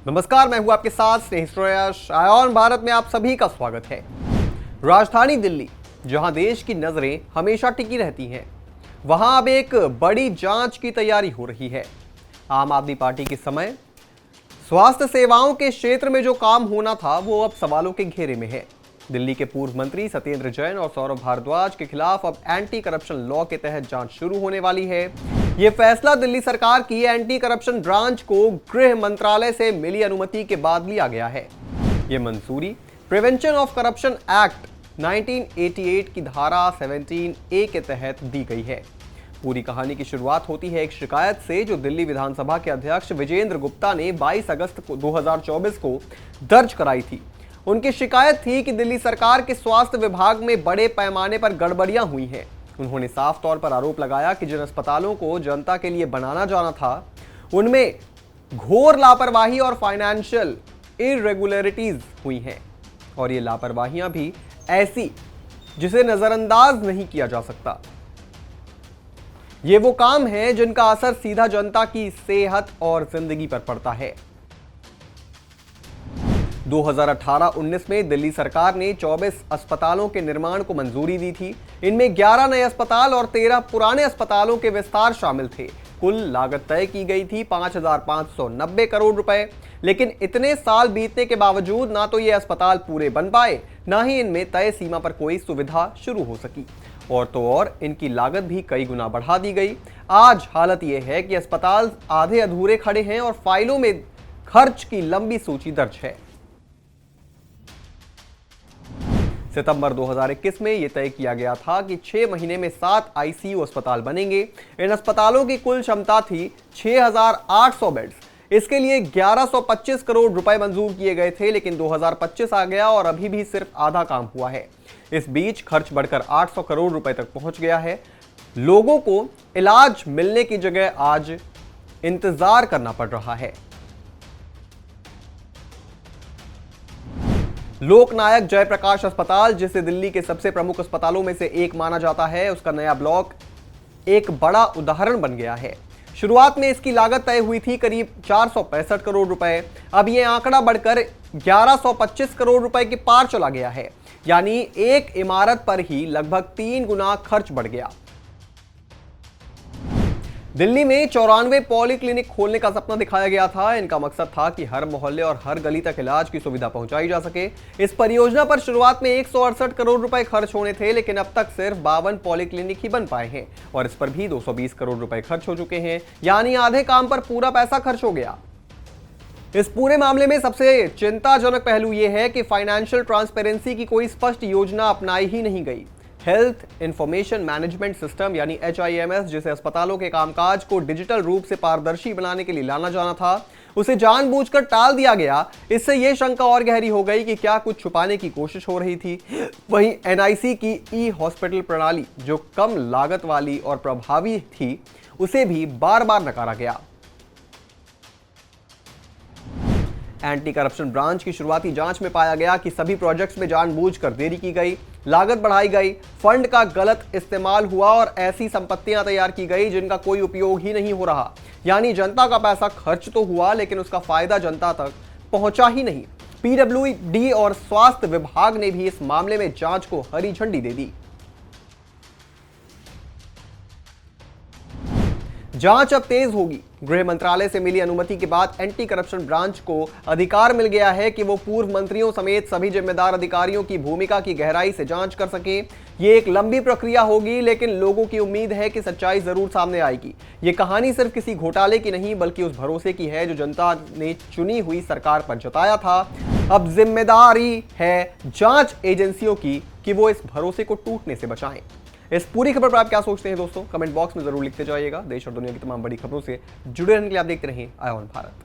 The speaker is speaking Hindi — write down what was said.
नमस्कार, मैं हूं आपके साथ स्नेह आयोन भारत में आप सभी का स्वागत है। राजधानी दिल्ली, जहां देश की नजरें हमेशा टिकी रहती हैं, वहां अब एक बड़ी जांच की तैयारी हो रही है। आम आदमी पार्टी के समय स्वास्थ्य सेवाओं के क्षेत्र में जो काम होना था वो अब सवालों के घेरे में है। दिल्ली के पूर्व मंत्री सत्येंद्र जैन और सौरभ भारद्वाज के खिलाफ अब एंटी करप्शन लॉ के तहत जांच शुरू होने वाली है। यह फैसला दिल्ली सरकार की एंटी करप्शन ब्रांच को गृह मंत्रालय से मिली अनुमति के बाद लिया गया है। यह मंजूरी प्रिवेंशन ऑफ करप्शन एक्ट 1988 की धारा 17A के तहत दी गई है। पूरी कहानी की शुरुआत होती है एक शिकायत से जो दिल्ली विधानसभा के अध्यक्ष विजेंद्र गुप्ता ने 22 अगस्त 2024 को दर्ज कराई थी। उनकी शिकायत थी कि दिल्ली सरकार के स्वास्थ्य विभाग में बड़े पैमाने पर गड़बड़ियां हुई हैं। उन्होंने साफ तौर पर आरोप लगाया कि जिन अस्पतालों को जनता के लिए बनाना जाना था, उनमें घोर लापरवाही और फाइनेंशियल इरेगुलरिटीज हुई हैं, और ये लापरवाहियां भी ऐसी जिसे नजरअंदाज नहीं किया जा सकता। ये वो काम है जिनका असर सीधा जनता की सेहत और जिंदगी पर पड़ता है। 2018-19 में दिल्ली सरकार ने 24 अस्पतालों के निर्माण को मंजूरी दी थी। इनमें 11 नए अस्पताल और 13 पुराने अस्पतालों के विस्तार शामिल थे। कुल लागत तय की गई थी 5,590 करोड़ रुपए। लेकिन इतने साल बीतने के बावजूद ना तो ये अस्पताल पूरे बन पाए, ना ही इनमें तय सीमा पर कोई सुविधा शुरू हो सकी, और तो और इनकी लागत भी कई गुना बढ़ा दी गई। आज हालत यह है कि अस्पताल आधे अधूरे खड़े हैं और फाइलों में खर्च की लंबी सूची दर्ज है। सितंबर 2021 में यह तय किया गया था कि 6 महीने में 7 आईसीयू अस्पताल बनेंगे। इन अस्पतालों की कुल क्षमता थी 6,800 बेड्स। इसके लिए 1,125 करोड़ रुपए मंजूर किए गए थे, लेकिन 2025 आ गया और अभी भी सिर्फ आधा काम हुआ है। इस बीच खर्च बढ़कर 800 करोड़ रुपए तक पहुंच गया है। लोगों को इलाज मिलने की जगह आज इंतजार करना पड़ रहा है। लोकनायक जयप्रकाश अस्पताल, जिसे दिल्ली के सबसे प्रमुख अस्पतालों में से एक माना जाता है, उसका नया ब्लॉक एक बड़ा उदाहरण बन गया है। शुरुआत में इसकी लागत तय हुई थी करीब 465 करोड़ रुपए। अब यह आंकड़ा बढ़कर 1125 करोड़ रुपए के पार चला गया है, यानी एक इमारत पर ही लगभग 3 गुना खर्च बढ़ गया। दिल्ली में 94 पॉलीक्लिनिक खोलने का सपना दिखाया गया था। इनका मकसद था कि हर मोहल्ले और हर गली तक इलाज की सुविधा पहुंचाई जा सके। इस परियोजना पर शुरुआत में 168 करोड़ रुपए खर्च होने थे, लेकिन अब तक सिर्फ 52 पॉलीक्लिनिक ही बन पाए हैं, और इस पर भी 220 करोड़ रुपए खर्च हो चुके हैं, यानी आधे काम पर पूरा पैसा खर्च हो गया। इस पूरे मामले में सबसे चिंताजनक पहलू यह है कि फाइनेंशियल ट्रांसपेरेंसी की कोई स्पष्ट योजना अपनाई ही नहीं गई। हेल्थ इंफॉर्मेशन मैनेजमेंट सिस्टम यानी HIMS, जिसे अस्पतालों के कामकाज को डिजिटल रूप से पारदर्शी बनाने के लिए लाना जाना था, उसे जानबूझकर टाल दिया गया। इससे यह शंका और गहरी हो गई कि क्या कुछ छुपाने की कोशिश हो रही थी। वहीं NIC की ई-हॉस्पिटल प्रणाली, जो कम लागत वाली और प्रभावी थी, उसे भी बार बार नकारा गया। एंटी करप्शन ब्रांच की शुरुआती जांच में पाया गया कि सभी प्रोजेक्ट्स में जानबूझकर देरी की गई, लागत बढ़ाई गई, फंड का गलत इस्तेमाल हुआ और ऐसी संपत्तियां तैयार की गई जिनका कोई उपयोग ही नहीं हो रहा। यानी जनता का पैसा खर्च तो हुआ, लेकिन उसका फायदा जनता तक पहुंचा ही नहीं। PWD और स्वास्थ्य विभाग ने भी इस मामले में जांच को हरी झंडी दे दी। जांच अब तेज होगी। गृह मंत्रालय से मिली अनुमति के बाद एंटी करप्शन ब्रांच को अधिकार मिल गया है कि वो पूर्व मंत्रियों समेत सभी जिम्मेदार अधिकारियों की भूमिका की गहराई से जांच कर सके। ये एक लंबी प्रक्रिया होगी, लेकिन लोगों की उम्मीद है कि सच्चाई जरूर सामने आएगी। ये कहानी सिर्फ किसी घोटाले की नहीं, बल्कि उस भरोसे की है जो जनता ने चुनी हुई सरकार पर जताया था। अब जिम्मेदारी है जांच एजेंसियों की कि वो इस भरोसे को टूटने से बचाएं। इस पूरी खबर पर आप क्या सोचते हैं दोस्तों, कमेंट बॉक्स में जरूर लिखते जाइएगा। देश और दुनिया की तमाम बड़ी खबरों से जुड़े रहने के लिए आप देखते रहें आयोन भारत।